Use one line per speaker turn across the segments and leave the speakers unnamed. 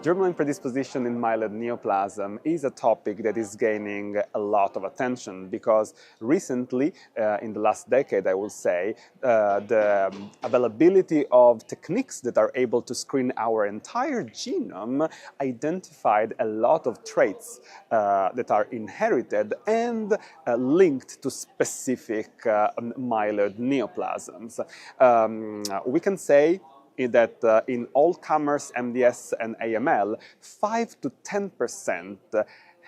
Germline predisposition in myeloid neoplasm is a topic that is gaining a lot of attention because recently, in the last decade I will say, the availability of techniques that are able to screen our entire genome identified a lot of traits that are inherited and linked to specific myeloid neoplasms. We can say that in all comers MDS and AML, 5 to 10%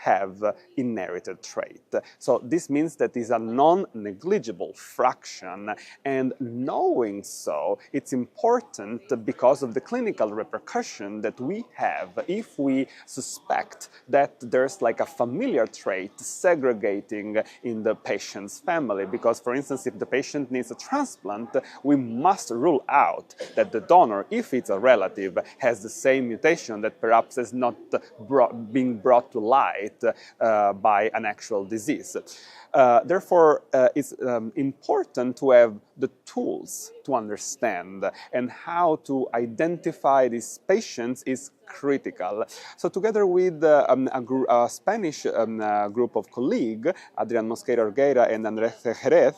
have inherited trait. So this means that it's a non-negligible fraction, and knowing so, it's important because of the clinical repercussion that we have if we suspect that there's like a familiar trait segregating in the patient's family. Because, for instance, if the patient needs a transplant, we must rule out that the donor, if it's a relative, has the same mutation that perhaps is not being brought to light by an actual disease. Therefore, it's important to have the tools to understand, and how to identify these patients is critical. So together with a Spanish group of colleagues, Adrian Mosqueira Orgueira and Andrés Jerez,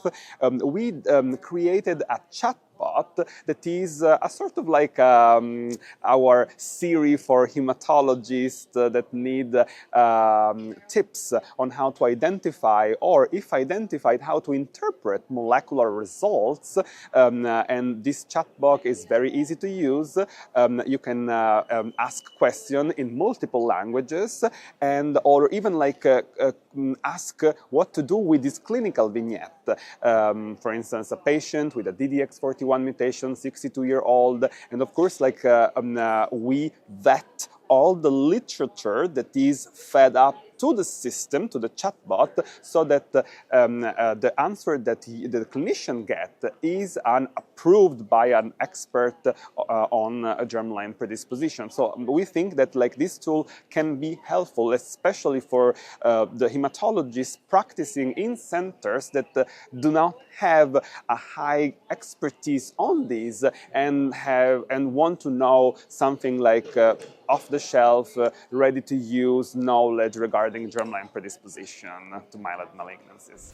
we created a chatbot that is a sort of like our Siri for hematologists that need tips on how to identify, or if identified, how to interpret molecular results. And this chatbot is very easy to use. You can ask questions in multiple languages, and or even like ask what to do with this clinical vignette. For instance, a patient with a DDX41 mutation, 62-year-old, and of course, like we vet all the literature that is fed up to the system, to the chatbot, so that the answer that the clinician gets is approved by an expert on germline predisposition. So we think that like this tool can be helpful, especially for the hematologists practicing in centers that do not have a high expertise on these and want to know something like off-the-shelf, ready-to-use knowledge regarding germline predisposition to myeloid malignancies.